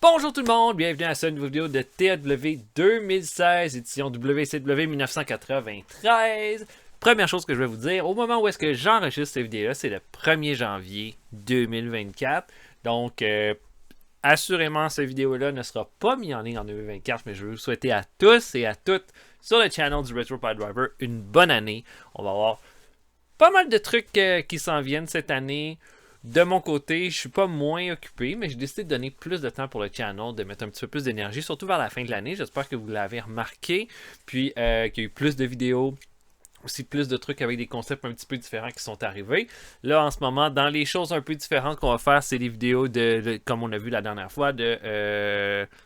Bonjour tout le monde, bienvenue à cette nouvelle vidéo de TAW 2016, édition WCW 1993. Première chose que je vais vous dire, au moment où est-ce que j'enregistre cette vidéo-là, c'est le 1er janvier 2024. Donc, assurément, cette vidéo-là ne sera pas mise en ligne en 2024, mais je veux vous souhaiter à tous et à toutes sur le channel du Retro Pile Driver une bonne année. On va avoir pas mal de trucs qui s'en viennent cette année. De mon côté, je suis pas moins occupé, mais j'ai décidé de donner plus de temps pour le channel, de mettre un petit peu plus d'énergie, surtout vers la fin de l'année. J'espère que vous l'avez remarqué. Puis qu'il y a eu plus de vidéos, aussi plus de trucs avec des concepts un petit peu différents qui sont arrivés. Là, en ce moment, dans les choses un peu différentes qu'on va faire, c'est des vidéos comme on a vu la dernière fois, de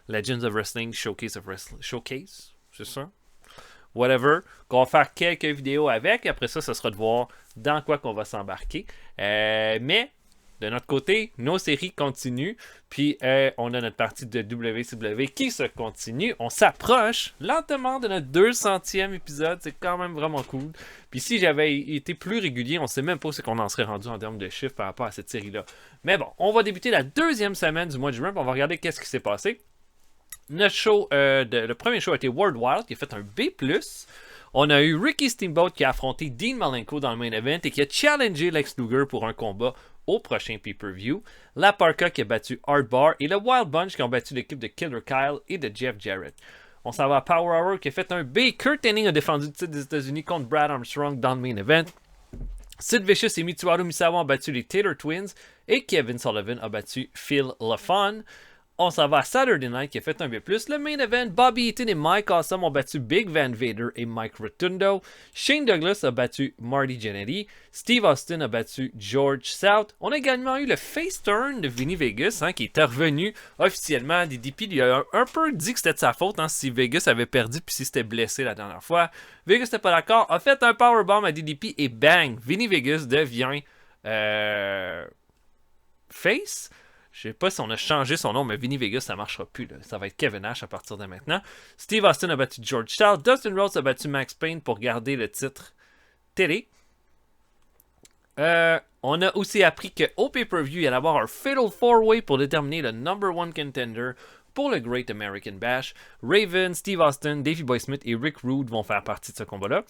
Legends of Wrestling, Showcase of Wrestling. Showcase, c'est ça? Whatever, qu'on va faire quelques vidéos avec. Après ça, ce sera de voir dans quoi qu'on va s'embarquer. Mais de notre côté, nos séries continuent. Puis on a notre partie de WCW qui se continue. On s'approche lentement de notre 200e épisode. C'est quand même vraiment cool. Puis si j'avais été plus régulier, on ne sait même pas ce qu'on en serait rendu en termes de chiffres par rapport à cette série-là. Mais bon, on va débuter la deuxième semaine du mois de juin. On va regarder qu'est-ce qui s'est passé. Notre show, le premier show a été World Wild, qui a fait un B+. On a eu Ricky Steamboat qui a affronté Dean Malenko dans le main event et qui a challengé Lex Luger pour un combat au prochain pay-per-view. La Parka qui a battu Hardbar et le Wild Bunch qui ont battu l'équipe de Killer Kyle et de Jeff Jarrett. On s'en va à Power Hour qui a fait un B. Kurt Hennig a défendu le titre des États-Unis contre Brad Armstrong dans le main event. Sid Vicious et Mitsuharu Misawa ont battu les Taylor Twins et Kevin Sullivan a battu Phil LaFon. On s'en va à Saturday Night qui a fait un B+. Le main event, Bobby Eaton et Mike Awesome ont battu Big Van Vader et Mike Rotundo. Shane Douglas a battu Marty Jannetty. Steve Austin a battu George South. On a également eu le face turn de Vinny Vegas qui était revenu officiellement. DDP lui a un peu dit que c'était de sa faute si Vegas avait perdu puis si c'était blessé la dernière fois. Vegas n'était pas d'accord, a fait un powerbomb à DDP et bang, Vinny Vegas devient face. Je sais pas si on a changé son nom, mais Vinny Vegas, ça marchera plus. Là. Ça va être Kevin Nash à partir de maintenant. Steve Austin a battu George South. Dustin Rhodes a battu Max Payne pour garder le titre télé. On a aussi appris qu'au pay-per-view, il y allait avoir un Fatal 4-Way pour déterminer le number one contender pour le Great American Bash. Raven, Steve Austin, Davey Boy Smith et Rick Rude vont faire partie de ce combat-là.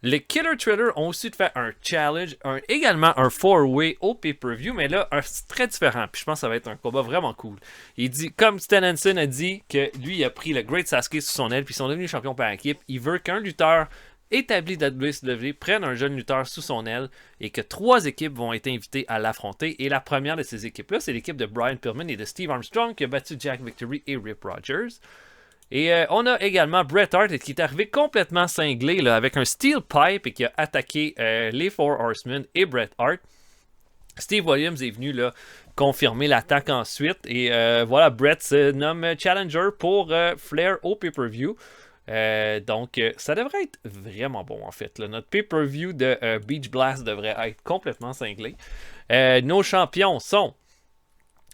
Les Killer Thriller ont aussi fait un challenge, également un 4-way au pay-per-view, mais là, c'est très différent. Puis je pense que ça va être un combat vraiment cool. Il dit, comme Stan Hansen a dit, que lui, il a pris le Great Sasuke sous son aile, puis ils sont devenus champions par équipe. Il veut qu'un lutteur établi de la WCW prenne un jeune lutteur sous son aile et que 3 équipes vont être invitées à l'affronter. Et la première de ces équipes-là, c'est l'équipe de Brian Pillman et de Steve Armstrong qui a battu Jack Victory et Rip Rogers. Et on a également Bret Hart qui est arrivé complètement cinglé là, avec un steel pipe et qui a attaqué les Four Horsemen et Bret Hart. Steve Williams est venu là, confirmer l'attaque ensuite. Et voilà, Bret se nomme Challenger pour Flair au pay-per-view. Donc, ça devrait être vraiment bon en fait. Là. Notre pay-per-view de Beach Blast devrait être complètement cinglé. Nos champions sont...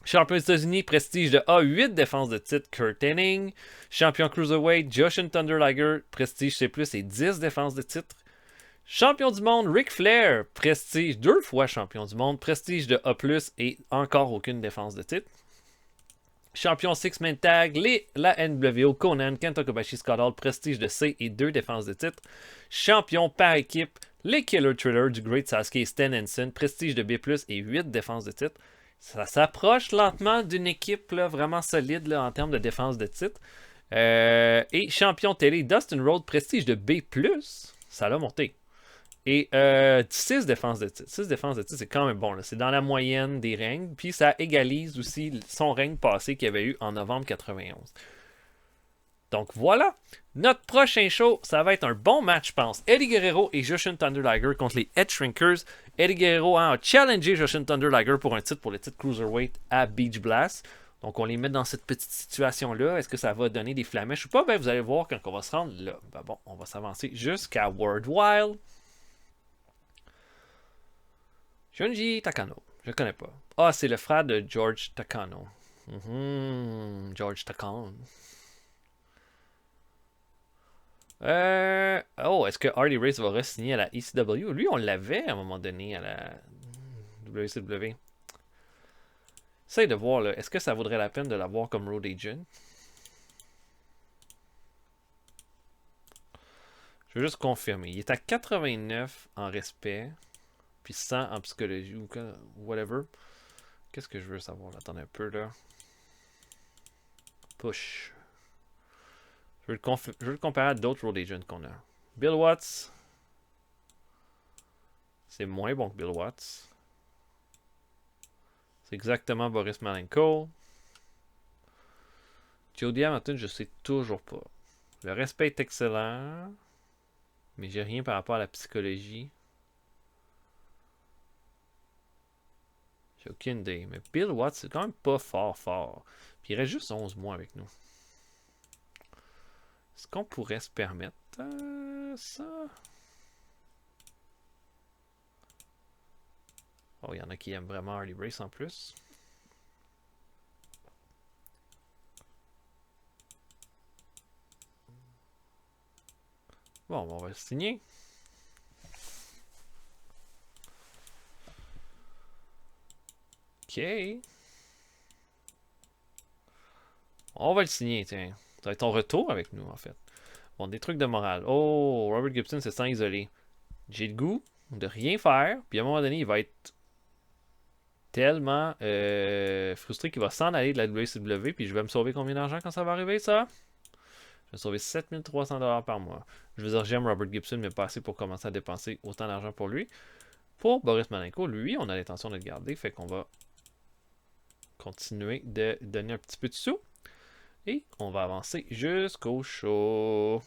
Champion des États-Unis, prestige de A, 8 défenses de titre, Kurt Hennig. Champion Cruiserweight, Jushin Thunder Liger, prestige C+, et 10 défenses de titre. Champion du monde, Ric Flair, prestige 2 fois champion du monde, prestige de A+, et encore aucune défense de titre. Champion Six-Man Tag, la NWO, Conan, Kenta Kobashi, Scott Hall, prestige de C et 2 défenses de titre. Champion par équipe, les Killer Thriller du Great Sasuke et Stan Hansen, prestige de B+, et 8 défenses de titre. Ça s'approche lentement d'une équipe là, vraiment solide là, en termes de défense de titre. Et champion télé, Dustin Rhodes, prestige de B+, ça l'a monté. Et 6 défenses de titre. 6 défenses de titre, c'est quand même bon. Là. C'est dans la moyenne des règnes. Puis ça égalise aussi son règne passé qu'il y avait eu en novembre 91. Donc voilà, notre prochain show, ça va être un bon match, je pense. Eddie Guerrero et Jushin Thunder Liger contre les Head Shrinkers. Eddie Guerrero a challengé Jushin Thunder Liger pour un titre pour le titre Cruiserweight à Beach Blast. Donc on les met dans cette petite situation-là. Est-ce que ça va donner des flamèches ou pas? Ben vous allez voir quand on va se rendre là. Ben bon, on va s'avancer jusqu'à World Wild. Junji Takano, je connais pas. Ah, c'est le frère de George Takano. George Takano. Est-ce que Harley Race va re-signer à la ECW? Lui, on l'avait à un moment donné à la WCW. J'essaie de voir, là, est-ce que ça vaudrait la peine de l'avoir comme road agent? Je veux juste confirmer. Il est à 89 en respect, puis 100 en psychologie ou whatever. Qu'est-ce que je veux savoir? Là? Attendez un peu, là. Push. Je veux le comparer à d'autres road agents qu'on a. Bill Watts. C'est moins bon que Bill Watts. C'est exactement Boris Malenko. Jody Hamilton, je sais toujours pas. Le respect est excellent. Mais j'ai rien par rapport à la psychologie. J'ai aucune idée. Mais Bill Watts, c'est quand même pas fort. Puis il reste juste 11 mois avec nous. Est-ce qu'on pourrait se permettre ça? Oh, il y en a qui aiment vraiment Harley Race en plus. Bon, on va le signer. Ok. On va le signer, tiens. Ça va être ton retour avec nous, en fait. Bon, des trucs de morale. Oh, Robert Gibson se sent isolé. J'ai le goût de rien faire, puis à un moment donné, il va être tellement frustré qu'il va s'en aller de la WCW, puis je vais me sauver combien d'argent quand ça va arriver, ça? Je vais sauver 7300$ par mois. Je veux dire, j'aime Robert Gibson, mais pas assez pour commencer à dépenser autant d'argent pour lui. Pour Boris Malenko, lui, on a l'intention de le garder, fait qu'on va continuer de donner un petit peu de sous. Et on va avancer jusqu'au show.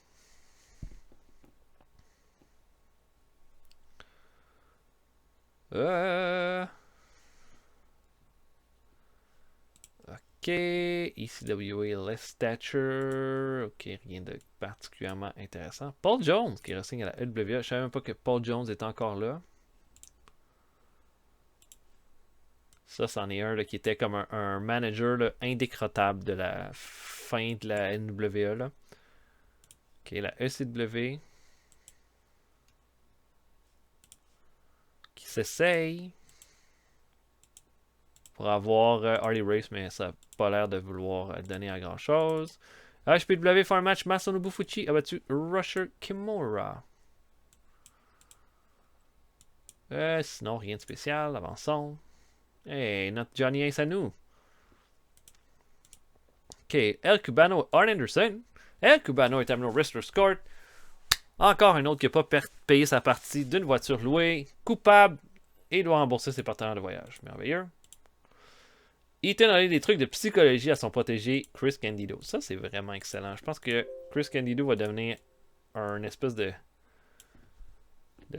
Ok, ECWA Less Stature. Ok, rien de particulièrement intéressant. Paul Jones qui re-signe à la EWA. Je savais même pas que Paul Jones était encore là. Ça, c'en est un là, qui était comme un manager là, indécrottable de la fin de la NWA. Là. Ok, la ECW. Qui s'essaye pour avoir Harley Race, mais ça n'a pas l'air de vouloir donner à grand chose. HPW fait un match. Masanobu Fuchi a battu Rusher Kimura. Sinon, rien de spécial. Avançons. Hey, notre Johnny Ace à nous. Ok, El Cubano, Arn Anderson. El Cubano est amené au Wrestler's Court. Encore un autre qui n'a pas payé sa partie d'une voiture louée. Coupable et doit rembourser ses partenaires de voyage. Merveilleux. Ethan a des trucs de psychologie à son protégé Chris Candido. Ça, c'est vraiment excellent. Je pense que Chris Candido va devenir un espèce de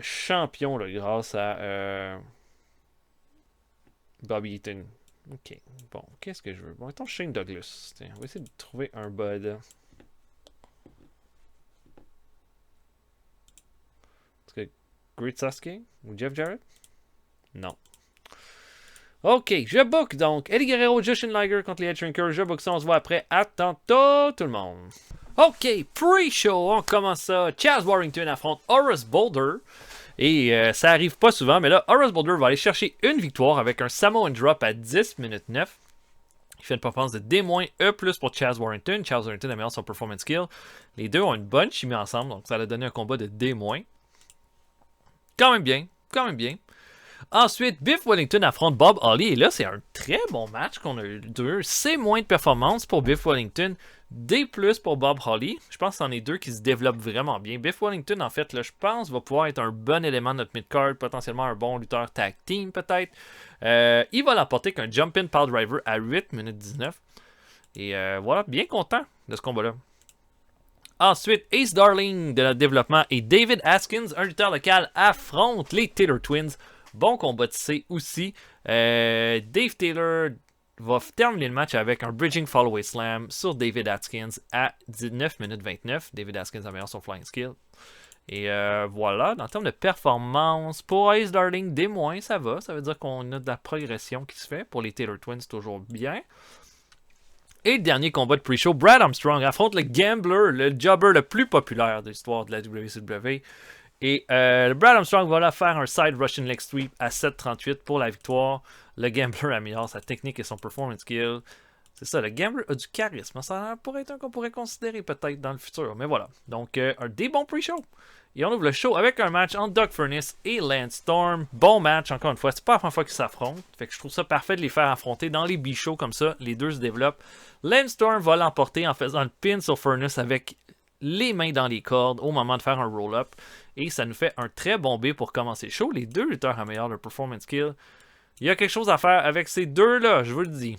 champion là, grâce à Bobby Eaton. Ok, bon, qu'est-ce que je veux? Bon, mettons Shane Douglas. Tiens, on va essayer de trouver un bud. Est-ce que Great Sasuke ou Jeff Jarrett? Non. Ok, je book donc Eddie Guerrero, Jushin Liger contre les Headshrinkers. Je book ça, on se voit après. À tantôt tout le monde. Ok, pre-show, on commence ça. Chaz Warrington affronte Horace Boulder. Et ça arrive pas souvent, mais là, Horace Boulder va aller chercher une victoire avec un Samoan Drop à 10 minutes 9. Il fait une performance de D-E plus pour Chaz Warrington. Chaz Warrington améliore son performance skill. Les deux ont une bonne chimie ensemble, donc ça a donné un combat de D-. Quand même bien, quand même bien. Ensuite, Biff Wellington affronte Bob Holly. Et là, c'est un très bon match qu'on a eu deux. C- de performance pour Biff Wellington. D+ pour Bob Holly. Je pense que c'en est deux qui se développent vraiment bien. Biff Wellington, en fait, là, je pense, va pouvoir être un bon élément de notre mid-card. Potentiellement un bon lutteur tag team, peut-être. Il va l'emporter qu'un jump-in power driver à 8 minutes 19. Et voilà, bien content de ce combat-là. Ensuite, Ace Darling de notre développement et David Haskins, un lutteur local, affrontent les Taylor Twins. Bon combat de C aussi. Dave Taylor va terminer le match avec un Bridging Fallaway Slam sur David Haskins à 19 minutes 29. David Haskins améliore son flying skill. Et voilà, en termes de performance, pour Ace Darling, D-, ça va. Ça veut dire qu'on a de la progression qui se fait. Pour les Taylor Twins, toujours bien. Et le dernier combat de pre-show, Brad Armstrong affronte le Gambler, le jobber le plus populaire de l'histoire de la WCW. Et Brad Armstrong va là faire un side Russian leg sweep à 7,38 pour la victoire. Le gambler améliore sa technique et son performance skill. C'est ça, le gambler a du charisme. Ça pourrait être un qu'on pourrait considérer peut-être dans le futur. Mais voilà. Donc, des bons pre-show. Et on ouvre le show avec un match entre Doug Furnace et Lance Storm. Bon match, encore une fois. C'est pas la première fois qu'ils s'affrontent. Fait que je trouve ça parfait de les faire affronter dans les B-shows comme ça. Les deux se développent. Lance Storm va l'emporter en faisant le pin sur Furnace avec les mains dans les cordes au moment de faire un roll-up. Et ça nous fait un très bon B pour commencer le show. Les deux lutteurs améliorent leur performance skill. Il y a quelque chose à faire avec ces deux-là, je vous le dis.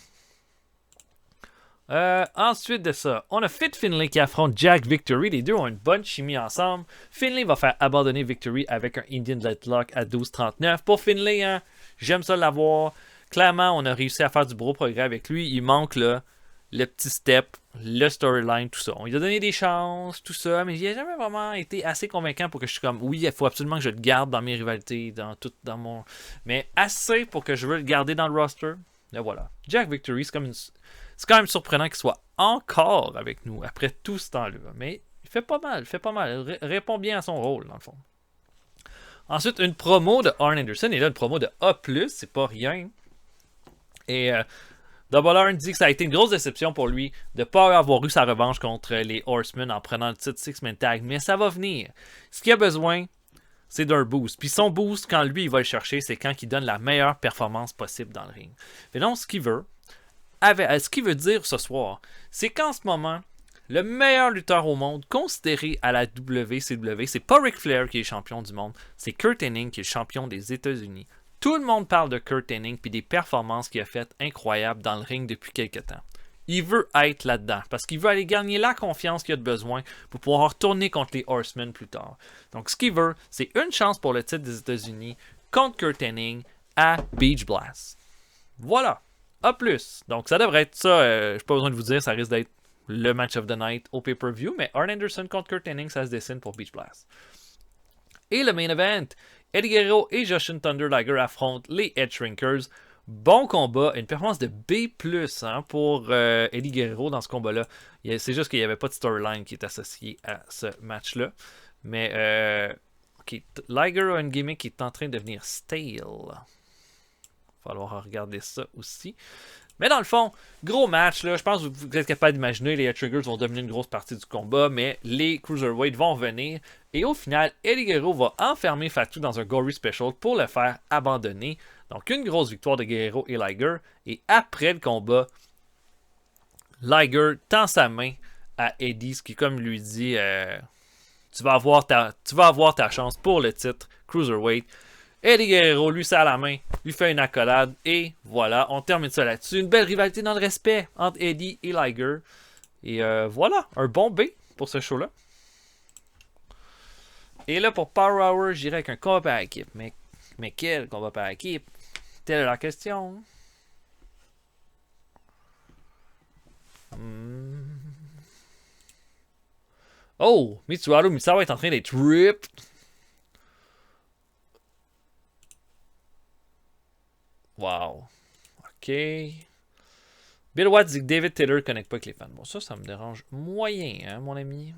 Ensuite de ça, on a Fit Finlay qui affronte Jack Victory. Les deux ont une bonne chimie ensemble. Finlay va faire abandonner Victory avec un Indian Deadlock à 12,39. Pour Finlay, hein, j'aime ça l'avoir. Clairement, on a réussi à faire du gros progrès avec lui. Il manque là, le petit step, le storyline, tout ça. On lui a donné des chances, tout ça, mais il n'a jamais vraiment été assez convaincant pour que je sois comme, oui, il faut absolument que je le garde dans mes rivalités, dans mon... Mais assez pour que je veux le garder dans le roster. Et voilà. Jack Victory, c'est quand même surprenant qu'il soit encore avec nous après tout ce temps-là. Mais il fait pas mal, Il répond bien à son rôle, dans le fond. Ensuite, une promo de Arn Anderson. Et là, une promo de A+, c'est pas rien. Et Double Arn dit que ça a été une grosse déception pour lui de ne pas avoir eu sa revanche contre les Horsemen en prenant le titre Six-Man Tag. Mais ça va venir. Ce qu'il a besoin, c'est d'un boost. Puis son boost, quand lui, il va le chercher, c'est quand il donne la meilleure performance possible dans le ring. Mais donc, ce qu'il veut dire ce soir, c'est qu'en ce moment, le meilleur lutteur au monde, considéré à la WCW, c'est pas Ric Flair qui est champion du monde, c'est Kurt Hennig qui est le champion des États-Unis. Tout le monde parle de Kurt Hennig et des performances qu'il a faites incroyables dans le ring depuis quelques temps. Il veut être là-dedans parce qu'il veut aller gagner la confiance qu'il a de besoin pour pouvoir retourner contre les Horsemen plus tard. Donc ce qu'il veut, c'est une chance pour le titre des États-Unis contre Kurt Hennig à Beach Blast. Voilà. A+. Donc ça devrait être ça. Je n'ai pas besoin de vous dire, ça risque d'être le match of the night au pay-per-view. Mais Arn Anderson contre Kurt Hennig, ça se dessine pour Beach Blast. Et le main event, Eddie Guerrero et Jushin Thunder Liger affrontent les Head Shrinkers. Bon combat, une performance de B+, hein, pour Eddie Guerrero dans ce combat-là. C'est juste qu'il n'y avait pas de storyline qui est associé à ce match-là. Mais Liger a une gimmick qui est en train de devenir stale. Il va falloir regarder ça aussi. Mais dans le fond, gros match, là, je pense que vous êtes capable d'imaginer, les Head Shrinkers vont dominer une grosse partie du combat, mais les Cruiserweight vont venir. Et au final, Eddie Guerrero va enfermer Fatu dans un Gory Special pour le faire abandonner. Donc une grosse victoire de Guerrero et Liger. Et après le combat, Liger tend sa main à Eddie, ce qui comme lui dit, tu vas avoir ta chance pour le titre Cruiserweight. Eddie Guerrero lui serre la main, lui fait une accolade et voilà, on termine ça là-dessus. Une belle rivalité dans le respect entre Eddie et Liger. Et voilà, un bon B pour ce show-là. Et là, pour Power Hour, j'irai avec un combat par équipe. Mais quel combat par équipe? Telle est la question. Oh, Mitsuharu Misawa est en train d'être ripped. Wow. OK. Bill Watts dit que David Taylor ne connecte pas avec les fans. Bon, ça me dérange moyen, hein, mon ami.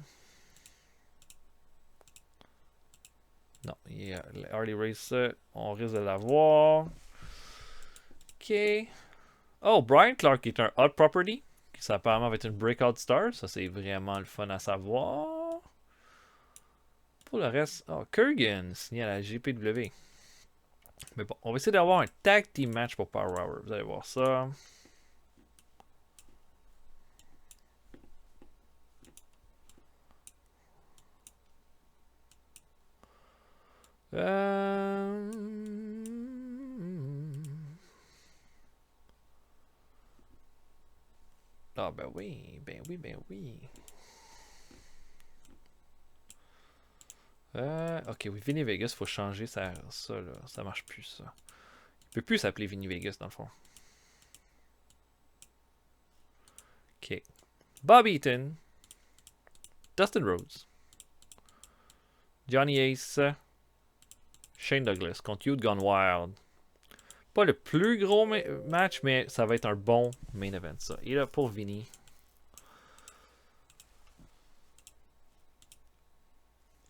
Non, il y a Harley Race, on risque de l'avoir. OK. Oh, Brian Clark est un hot property. Ça apparemment va être une breakout star. Ça, c'est vraiment le fun à savoir. Pour le reste, oh, Kurgan signé à la GPW. Mais bon, on va essayer d'avoir un tag team match pour Power Hour. Vous allez voir ça. Ah ben oui, ben oui, ben oui. Ok, oui, Vinny Vegas, faut changer ça là. Ça marche plus, ça. Il peut plus s'appeler Vinny Vegas, dans le fond. Ok. Bob Eaton. Dustin Rhodes. Johnny Ace. Shane Douglas contre Youth Gone Wild. Pas le plus gros match, mais ça va être un bon main event, ça. Et là, pour Vinny.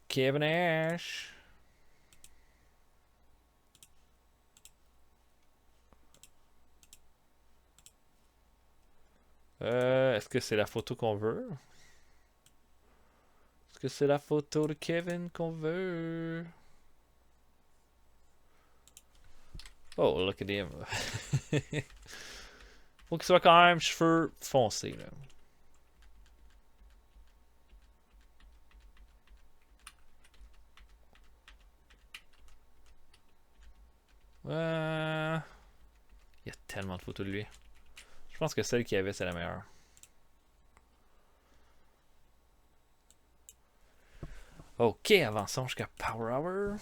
Kevin Nash. Est-ce que c'est la photo qu'on veut? Est-ce que c'est la photo de Kevin qu'on veut? Oh, look at him. Faut qu'il soit quand même cheveux foncés, là. Il y a tellement de photos de lui. Je pense que celle qu'il y avait, c'est la meilleure. Ok, avançons jusqu'à Power Hour.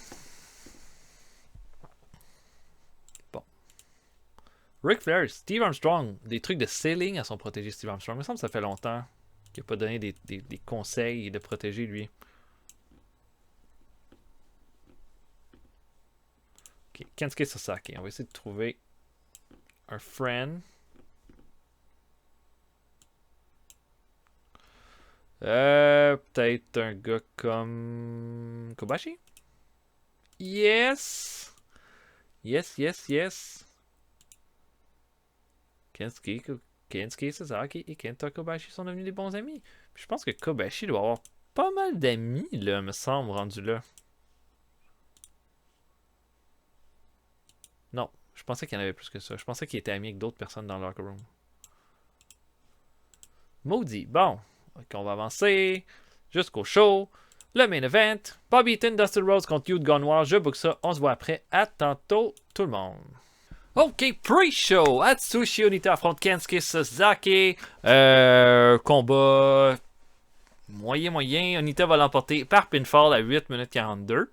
Bon. Ric Flair, Steve Armstrong, des trucs de sailing à son protégé Steve Armstrong. Il me semble que ça fait longtemps qu'il n'a pas donné des conseils de protéger lui. Ok, Kensuke Sasaki. On va essayer de trouver un friend. Peut-être un gars comme Kobashi? Yes! Yes, yes, yes. Kensuke Sasaki et Kenta Kobashi sont devenus des bons amis. Puis je pense que Kobashi doit avoir pas mal d'amis, là, me semble, rendu là. Non, je pensais qu'il y en avait plus que ça. Je pensais qu'il était ami avec d'autres personnes dans le locker room. Maudit. Bon, on va avancer jusqu'au show. Le main event. Bobby Eaton, Dustin Rhodes contre Youth Gone Noir. Je book ça. On se voit après. À tantôt, tout le monde. Ok, pre-show. Atsushi Onita affronte Kensuke Sasaki. Combat moyen. Onita va l'emporter par pinfall à 8 minutes 42.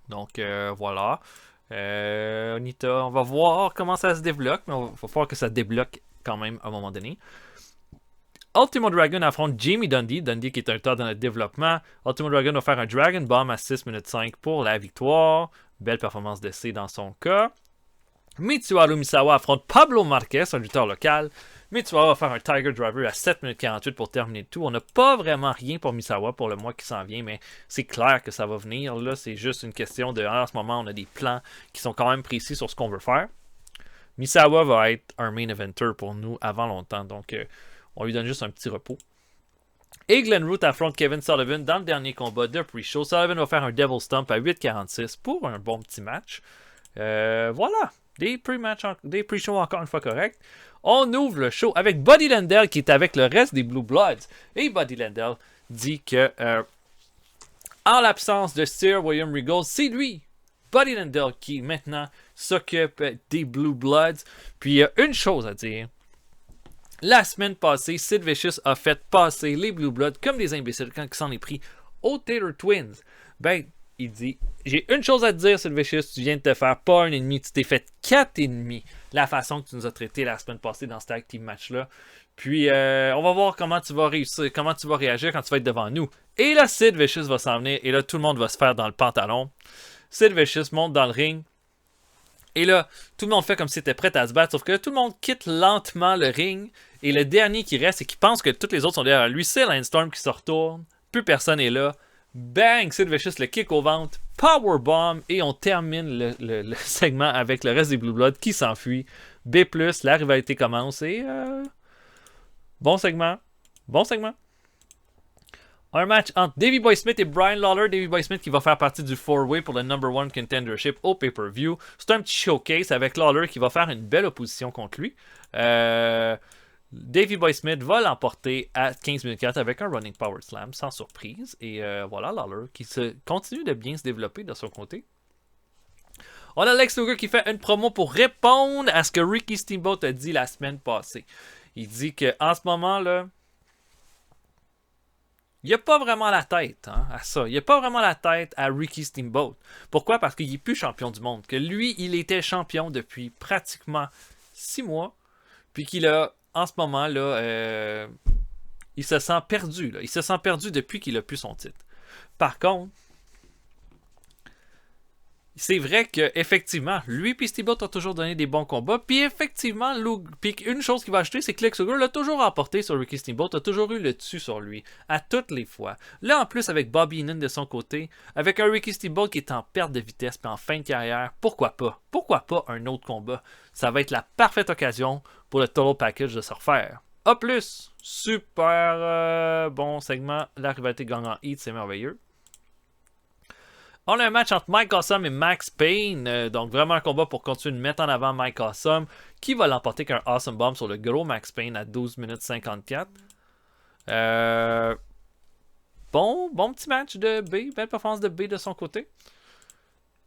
Donc voilà. Onita, on va voir comment ça se débloque. Mais il va falloir que ça débloque quand même à un moment donné. Ultimo Dragon affronte Jamie Dundee. Dundee qui est un tas dans le développement. Ultimo Dragon va faire un Dragon Bomb à 6 minutes 5 pour la victoire. Belle performance d'essai dans son cas. Mitsuharu Misawa affronte Pablo Marquez, un lutteur local. Mitsuharu va faire un Tiger Driver à 7 minutes 48 pour terminer le tout. On n'a pas vraiment rien pour Misawa pour le mois qui s'en vient, mais c'est clair que ça va venir. Là, c'est juste une question de... En ce moment, on a des plans qui sont quand même précis sur ce qu'on veut faire. Misawa va être un main eventer pour nous avant longtemps, donc on lui donne juste un petit repos. Et Glenn Root affronte Kevin Sullivan dans le dernier combat de pre-show. Sullivan va faire un Devil Stomp à 8,46 pour un bon petit match. Voilà. Des pre-shows encore une fois corrects. On ouvre le show avec Buddy Landel qui est avec le reste des Blue Bloods. Et Buddy Landel dit que en l'absence de Sir William Regal, c'est lui, Buddy Landel, qui maintenant s'occupe des Blue Bloods. Puis il y a une chose à dire. La semaine passée, Sid Vicious a fait passer les Blue Bloods comme des imbéciles quand il s'en est pris aux Taylor Twins. Ben, il dit, j'ai une chose à te dire, Sid Vicious, tu viens de te faire pas un ennemi, tu t'es fait 4 ennemis. La façon que tu nous as traité la semaine passée dans ce tag team match-là. Puis, on va voir comment tu vas réussir, comment tu vas réagir quand tu vas être devant nous. Et là, Sid Vicious va s'en venir, et là, tout le monde va se faire dans le pantalon. Sid Vicious monte dans le ring. Et là, tout le monde fait comme s'il était prêt à se battre, sauf que tout le monde quitte lentement le ring. Et le dernier qui reste et qui pense que tous les autres sont derrière lui, c'est Landstorm qui se retourne. Plus personne n'est là. Bang! Sid Vicious le kick au ventre. Powerbomb. Et on termine le segment avec le reste des Blue Bloods qui s'enfuit. B+, la rivalité commence. Et bon segment. Bon segment. Un match entre Davey Boy Smith et Brian Lawler. Davey Boy Smith qui va faire partie du 4-way pour le number 1 contendership au pay-per-view. C'est un petit showcase avec Lawler qui va faire une belle opposition contre lui. Davey Boy Smith va l'emporter à 15 minutes 4 avec un running power slam sans surprise. Et voilà, Lawler qui continue de bien se développer de son côté. On a Lex Luger qui fait une promo pour répondre à ce que Ricky Steamboat a dit la semaine passée. Il dit qu'en ce moment, là, il n'a pas vraiment la tête à ça. Il n'a pas vraiment la tête à Ricky Steamboat. Pourquoi? Parce qu'il n'est plus champion du monde. Que lui, il était champion depuis pratiquement 6 mois. Puis qu'il a, en ce moment, là, il se sent perdu. Là. Il se sent perdu depuis qu'il a plus son titre. Par contre, c'est vrai qu'effectivement, lui et Steamboat ont toujours donné des bons combats. Puis effectivement, puis une chose qu'il va acheter, c'est que Lex Luger l'a toujours emporté sur Ricky Steamboat, a toujours eu le dessus sur lui, à toutes les fois. Là, en plus, avec Bobby Heenan de son côté, avec un Ricky Steamboat qui est en perte de vitesse puis en fin de carrière, pourquoi pas? Pourquoi pas un autre combat? Ça va être la parfaite occasion pour le Total Package de se refaire. A+, super bon segment. La rivalité gagnant Heat, c'est merveilleux. On a un match entre Mike Awesome et Max Payne. Donc vraiment un combat pour continuer de mettre en avant Mike Awesome, qui va l'emporter qu'un Awesome Bomb sur le gros Max Payne à 12 minutes 54. Bon petit match de B. Belle performance de B de son côté.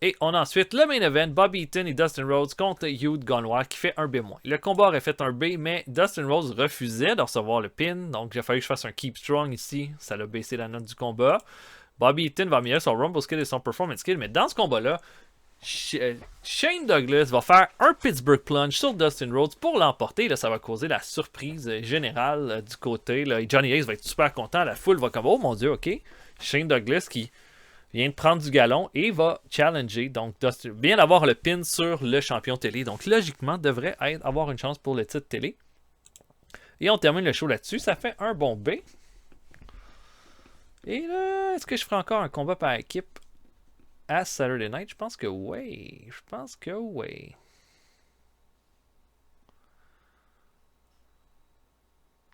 Et on a ensuite le main event, Bobby Eaton et Dustin Rhodes contre Hugh Gunwar qui fait un B-. Le combat aurait fait un B, mais Dustin Rhodes refusait de recevoir le pin. Donc il a fallu que je fasse un Keep Strong ici. Ça l'a baissé la note du combat. Bobby Eaton va améliorer son Rumble skill et son Performance skill, mais dans ce combat-là, Shane Douglas va faire un Pittsburgh Plunge sur Dustin Rhodes pour l'emporter. Là, ça va causer la surprise générale du côté. Là. Johnny Ace va être super content. La foule va comme, oh mon dieu, ok. Shane Douglas qui vient de prendre du galon et va challenger. Donc, Dustin, bien d'avoir le pin sur le champion télé. Donc, logiquement, devrait avoir une chance pour le titre télé. Et on termine le show là-dessus. Ça fait un bon B. Et là, est-ce que je ferai encore un combat par équipe à Saturday Night? Je pense que oui.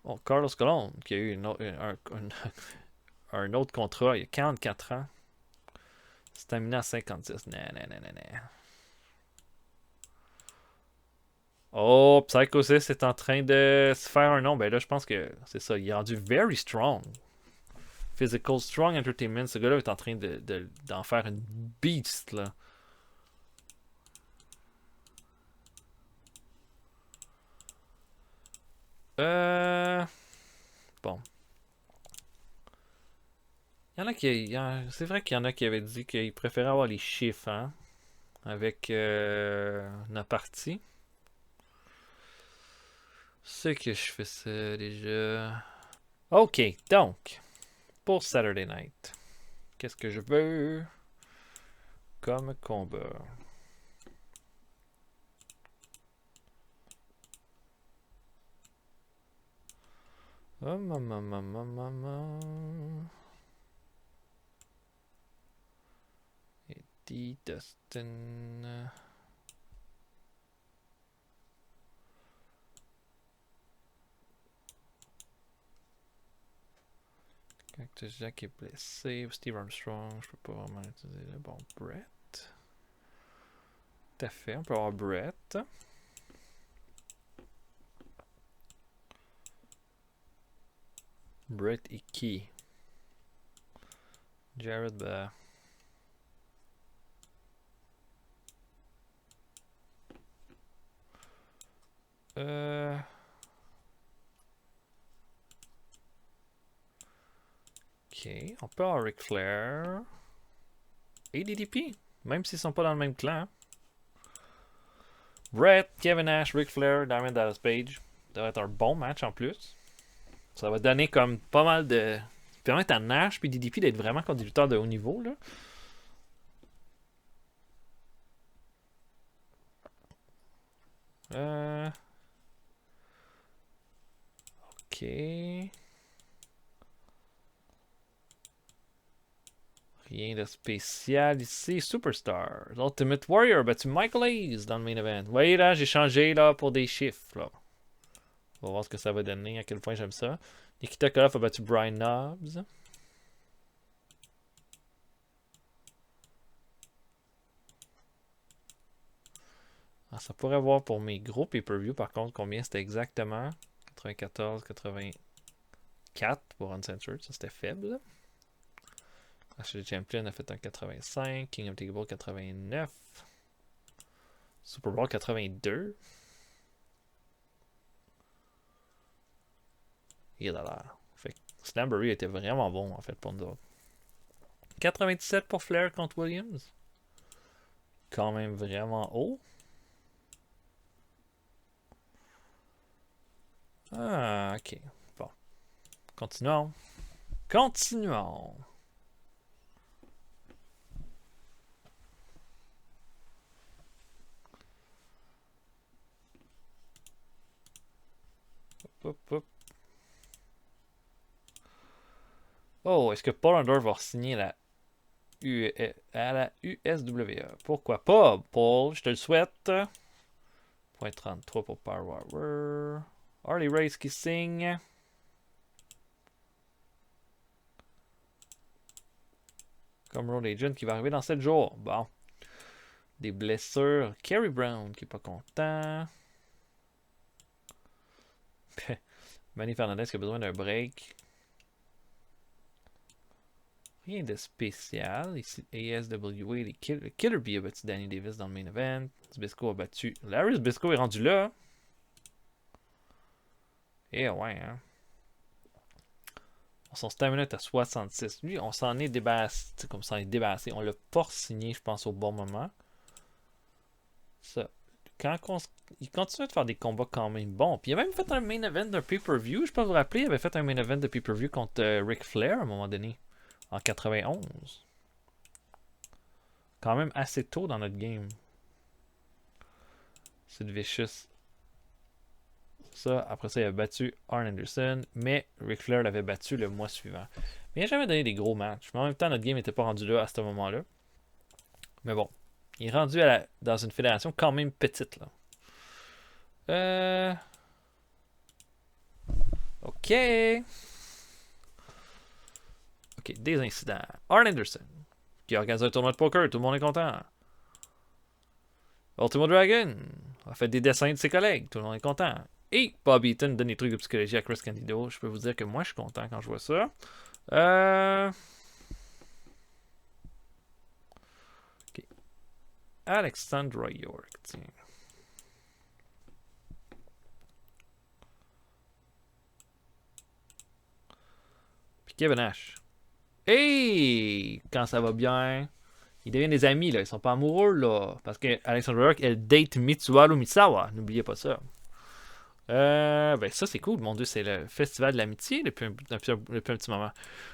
Oh, Carlos Colon, qui a eu un autre contrat il y a 44 ans. Stamina à 56. Non. Oh, Psycho 6 est en train de se faire un nom. Ben là, je pense que c'est ça. Il est rendu very strong. Physical Strong Entertainment. Ce gars-là est en train d'en faire une beast, là. Bon. Il y en a qui. C'est vrai qu'il y en a qui avaient dit qu'ils préféraient avoir les chiffres, hein, avec la partie. C'est que je fais ça déjà. Ok, donc, pour Saturday Night, qu'est-ce que je veux comme combat? Eddie, Dustin. Cactus Jack est blessé. Steve Armstrong, je peux pas vraiment utiliser le bon Brett. Tout à fait, on peut avoir Brett. Brett et qui? Jared Bah. Ok, on peut avoir Ric Flair. Et DDP, même s'ils sont pas dans le même clan. Brett, Kevin Nash, Ric Flair, Diamond Dallas Page. Ça va être un bon match en plus. Ça va donner comme pas mal de. Permettre à Nash puis DDP d'être vraiment comme des lutteurs de haut niveau, là. Ok. Rien de spécial ici. Superstar. Ultimate Warrior a battu Michael Hayes dans le main event. Vous voyez là, j'ai changé là pour des chiffres. Là. On va voir ce que ça va donner, à quel point j'aime ça. Nikita Koloff a battu Brian Knobbs. Ah, ça pourrait voir pour mes gros pay-per-view par contre combien c'était exactement. 94, 84 pour Uncensored, ça c'était faible. Ashley Champion a fait un 85, King of Table 89, Super Bowl 82. Il a l'air. Fait que Slamboree était vraiment bon en fait pour nous autres. 97 pour Flair contre Williams. Quand même vraiment haut. Ah, ok. Bon. Continuons. Hop. Oh, est-ce que Paul Orndorff va signer à la USWA? Pourquoi pas, Paul? Je te le souhaite. .33 pour Power Hour. Harley Race qui signe. Comme Road Agent qui va arriver dans 7 jours. Bon. Des blessures. Kerry Brown qui est pas content. Manny Fernandez qui a besoin d'un break. Rien de spécial. Ici, ASWA, le Killer Bee a battu Danny Davis dans le main event. Zbyszko a battu. Larry Zbyszko est rendu là. Eh ouais, hein. Son stamina est à 66. Lui, on s'en est débarrassé. Comme ça, on est débarrassé. On l'a pas signé, je pense, au bon moment. Ça. Il continue de faire des combats quand même bons. Puis il a même fait un main event d'un pay-per-view. Je peux vous rappeler, il avait fait un main event de pay-per-view contre Ric Flair à un moment donné. En 91. Quand même assez tôt dans notre game. C'est vicious. Ça, après ça, il a battu Arn Anderson, mais Ric Flair l'avait battu le mois suivant. Mais il n'a jamais donné des gros matchs. Mais en même temps, notre game n'était pas rendu là à ce moment-là. Mais bon, il est rendu dans une fédération quand même petite, là. OK. OK, des incidents. Arn Anderson, qui a organisé un tournoi de poker, tout le monde est content. Ultimo Dragon a fait des dessins de ses collègues, tout le monde est content. Et Bob Eaton donne des trucs de psychologie à Chris Candido. Je peux vous dire que moi, je suis content quand je vois ça. OK. Alexandra York, tiens. Puis Kevin Nash. Hey! Quand ça va bien, ils deviennent des amis, là. Ils sont pas amoureux, là. Parce que Alexandra York, elle date Mitsuharu Misawa. N'oubliez pas ça. Ben ça c'est cool, mon dieu, c'est le festival de l'amitié depuis un petit moment.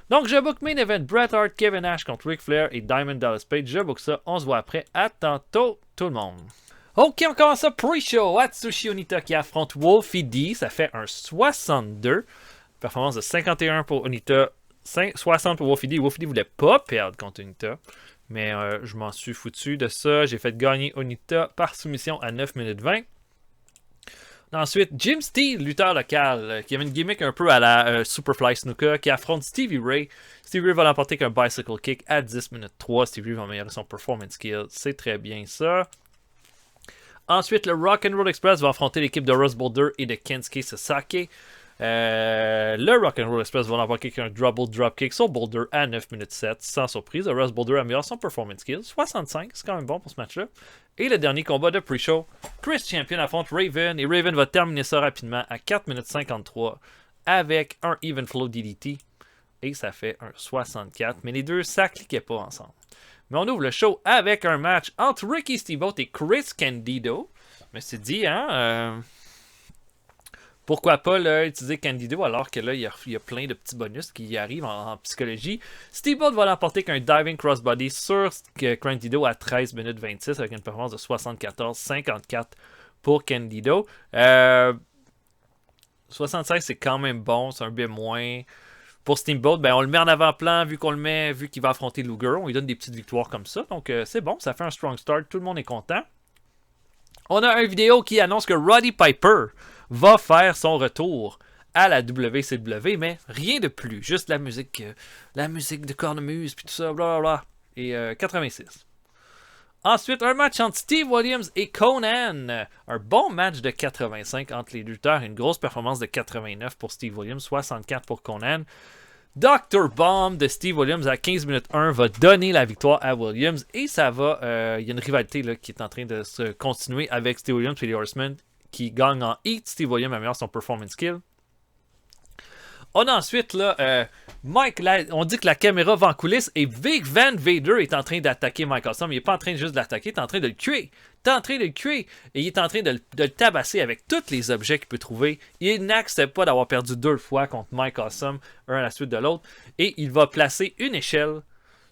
Donc je book main event Bret Hart, Kevin Nash contre Ric Flair et Diamond Dallas Page. Je book ça, on se voit après. À tantôt tout le monde. Ok, on commence ça pre-show. Atsushi Onita qui affronte Wolfie D. Ça fait un 62. Performance de 51 pour Onita, 60 pour Wolfie D. Wolfie D voulait pas perdre contre Onita. Mais je m'en suis foutu de ça. J'ai fait gagner Onita par soumission à 9 minutes 20. Ensuite, Jim Steele, lutteur local, qui avait une gimmick un peu à la Superfly Snuka, qui affronte Stevie Ray. Stevie Ray va l'emporter avec un bicycle kick à 10 minutes 3. Stevie Ray va améliorer son performance skill. C'est très bien ça. Ensuite, le Rock'n'Roll Express va affronter l'équipe de Russ Boulder et de Kensuke Sasaki. Le Rock'n'Roll Express va l'emporter avec un double dropkick sur Boulder à 9 minutes 7. Sans surprise, le Russ Boulder améliore son performance skill. 65, c'est quand même bon pour ce match-là. Et le dernier combat de pre-show, Chris Champion affronte Raven. Et Raven va terminer ça rapidement à 4 minutes 53 avec un Even Flow DDT. Et ça fait un 64. Mais les deux, ça cliquait pas ensemble. Mais on ouvre le show avec un match entre Ricky Steamboat et Chris Candido. Mais c'est dit, hein... Pourquoi pas là, utiliser Candido alors que là, il y a plein de petits bonus qui y arrivent en psychologie. Steamboat va l'emporter qu'un diving crossbody sur Candido à 13 minutes 26 avec une performance de 74-54 pour Candido. 76, c'est quand même bon, c'est un peu moins. Pour Steamboat, ben, on le met en avant-plan vu qu'il va affronter Luger. On lui donne des petites victoires comme ça. Donc c'est bon, ça fait un strong start. Tout le monde est content. On a une vidéo qui annonce que Roddy Piper va faire son retour à la WCW, mais rien de plus. Juste la musique de cornemuse, puis tout ça, blablabla. Et 86. Ensuite, un match entre Steve Williams et Conan. Un bon match de 85 entre les lutteurs. Une grosse performance de 89 pour Steve Williams, 64 pour Conan. Dr. Bomb de Steve Williams à 15 minutes 1 va donner la victoire à Williams. Et ça va... Il y a une rivalité là, qui est en train de se continuer avec Steve Williams et les Horsemen qui gagne en heat. Steve Williams améliore son performance skill. On a ensuite là, on dit que la caméra va en coulisses et Vic Van Vader est en train d'attaquer Mike Awesome. Il n'est pas en train juste de l'attaquer, il est en train de le tuer. Et il est en train de le tabasser avec tous les objets qu'il peut trouver. Il n'accepte pas d'avoir perdu 2 fois contre Mike Awesome, un à la suite de l'autre. Et il va placer une échelle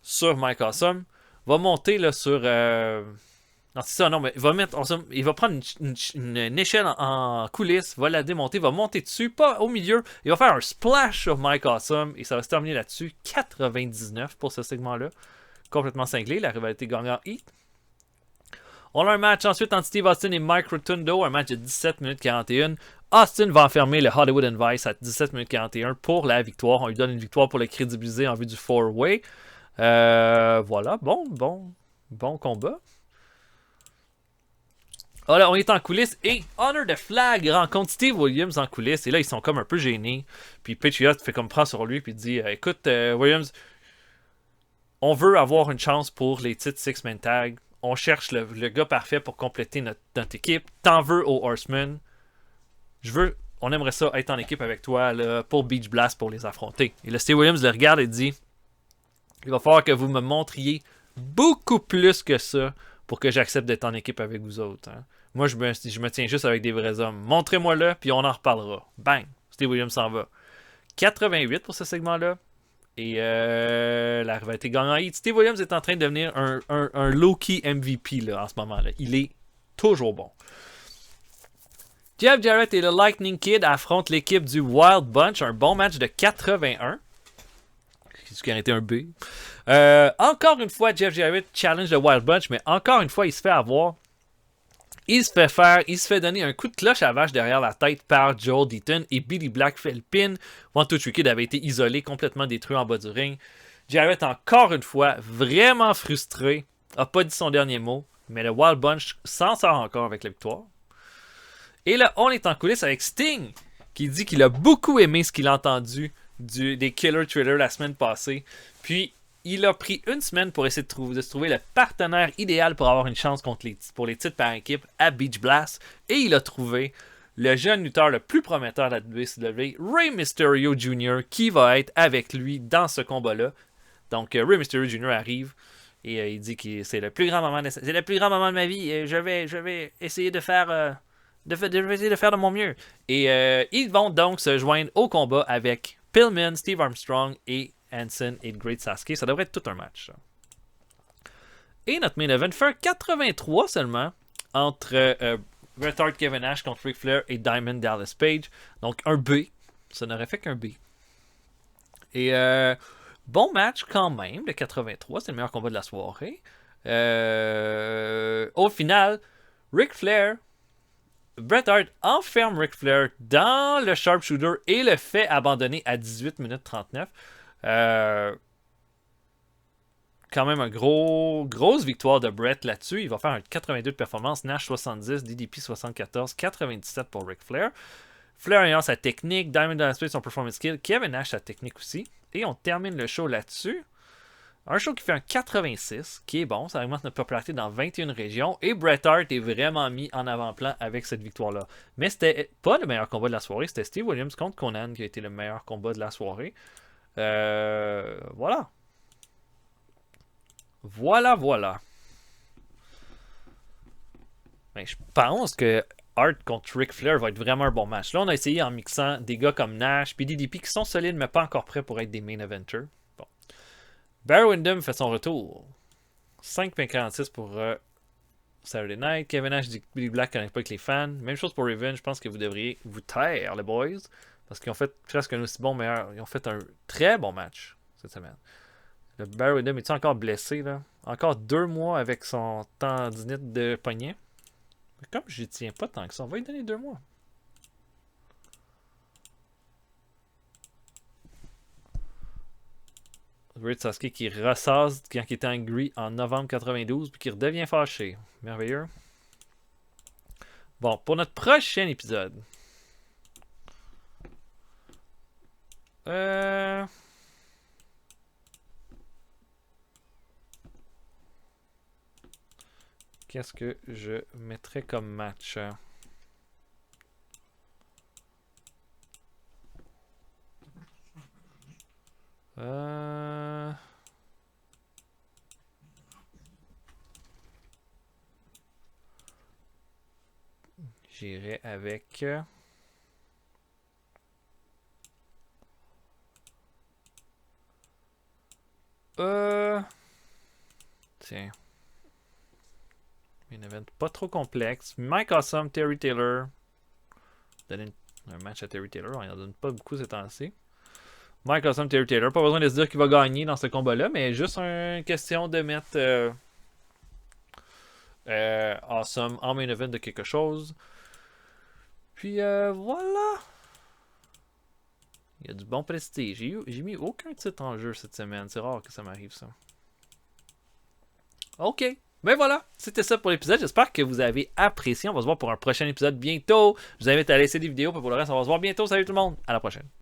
sur Mike Awesome. Va monter là sur... Non, c'est ça, non, mais il va prendre une échelle en coulisses, va la démonter, va monter dessus, pas au milieu. Il va faire un splash sur Mike Awesome et ça va se terminer là-dessus. 99 pour ce segment-là. Complètement cinglé, la rivalité gagnant heat. On a un match ensuite entre Steve Austin et Mike Rotundo, un match de 17 minutes 41. Austin va enfermer le Hollywood and Vice à 17 minutes 41 pour la victoire. On lui donne une victoire pour le crédibiliser en vue du 4-way. Voilà, bon combat. Voilà, on est en coulisses et Honor the Flag rencontre Steve Williams en coulisses. Et là, ils sont comme un peu gênés. Puis Patriot fait comme prend sur lui puis dit écoute, Williams, on veut avoir une chance pour les titres Six-Man Tag. On cherche le gars parfait pour compléter notre équipe. T'en veux au Horseman. On aimerait ça être en équipe avec toi là, pour Beach Blast pour les affronter. Et là, Steve Williams le regarde et dit il va falloir que vous me montriez beaucoup plus que ça pour que j'accepte d'être en équipe avec vous autres. Hein. Moi, je me tiens juste avec des vrais hommes. Montrez-moi-le, puis on en reparlera. Bang! Steve Williams s'en va. 88 pour ce segment-là. Et la rivalité gagnante. Steve Williams est en train de devenir un low-key MVP là, en ce moment-là. Il est toujours bon. Jeff Jarrett et le Lightning Kid affrontent l'équipe du Wild Bunch. Un bon match de 81. Ce qui aurait été un B. Encore une fois, Jeff Jarrett challenge le Wild Bunch, mais encore une fois, il se fait avoir. Il se fait donner un coup de cloche à vache derrière la tête par Joel Deaton et Billy Black fait le pin. One Two Three Kid avait été isolé, complètement détruit en bas du ring. Jarrett, encore une fois, vraiment frustré, a pas dit son dernier mot, mais le Wild Bunch s'en sort encore avec la victoire. Et là, on est en coulisses avec Sting, qui dit qu'il a beaucoup aimé ce qu'il a entendu des Killer Thriller la semaine passée. Puis, il a pris une semaine pour essayer de se trouver le partenaire idéal pour avoir une chance pour les titres par équipe à Beach Blast. Et il a trouvé le jeune lutteur le plus prometteur de la WCW, Rey Mysterio Jr., qui va être avec lui dans ce combat-là. Donc, Rey Mysterio Jr. arrive et il dit que c'est le plus grand moment de ma vie. Et je vais essayer de faire... de mon mieux. Et ils vont donc se joindre au combat avec Pillman, Steve Armstrong et Hanson et Great Sasuke. Ça devrait être tout un match. Ça. Et notre main event fait un 83 seulement entre Bret Hart, Kevin Nash contre Ric Flair et Diamond Dallas Page. Donc un B. Ça n'aurait fait qu'un B. Et bon match quand même, le 83. C'est le meilleur combat de la soirée. Au final, Ric Flair... Bret Hart enferme Ric Flair dans le sharpshooter et le fait abandonner à 18 minutes 39. Quand même une grosse victoire de Bret là-dessus. Il va faire un 82 de performance, Nash 70, DDP 74, 97 pour Ric Flair. Flair ayant sa technique, Diamond Dallas Page son performance skill, Kevin Nash sa technique aussi. Et on termine le show là-dessus. Un show qui fait un 86, qui est bon, ça augmente notre popularité dans 21 régions, et Bret Hart est vraiment mis en avant-plan avec cette victoire-là. Mais c'était pas le meilleur combat de la soirée, c'était Steve Williams contre Conan qui a été le meilleur combat de la soirée. Voilà. Mais je pense que Hart contre Ric Flair va être vraiment un bon match. Là, on a essayé en mixant des gars comme Nash puis DDP qui sont solides, mais pas encore prêts pour être des main eventers. Bon. Barry Windham fait son retour. 5.46 pour Saturday Night. Kevin Nash dit que Billy Black ne connecte pas avec les fans. Même chose pour Revenge. Je pense que vous devriez vous taire, les boys. Parce qu'ils ont fait presque un aussi bon meilleur. Ils ont fait un très bon match cette semaine. Le Barry Windham est-il encore blessé là? Encore 2 mois avec son tendinite de poignet. Mais comme je tiens pas tant que ça, on va lui donner 2 mois. Great Sasuke qui ressasse quand il était angry en novembre 92 puis qui redevient fâché. Merveilleux. Bon, pour notre prochain épisode. Qu'est-ce que je mettrais comme match? J'irai avec... Tiens. Un event pas trop complexe. Mike Awesome, Terry Taylor. Donner un match à Terry Taylor. On n'en donne pas beaucoup ces temps-ci. Mike Awesome, Terry Taylor. Pas besoin de se dire qu'il va gagner dans ce combat-là, mais juste une question de mettre Awesome en main event de quelque chose. Puis voilà. Il y a du bon prestige. J'ai mis aucun titre en jeu cette semaine. C'est rare que ça m'arrive ça. Ok. Ben voilà, c'était ça pour l'épisode. J'espère que vous avez apprécié. On va se voir pour un prochain épisode bientôt. Je vous invite à laisser des vidéos. Puis pour le reste, on va se voir bientôt. Salut tout le monde. À la prochaine.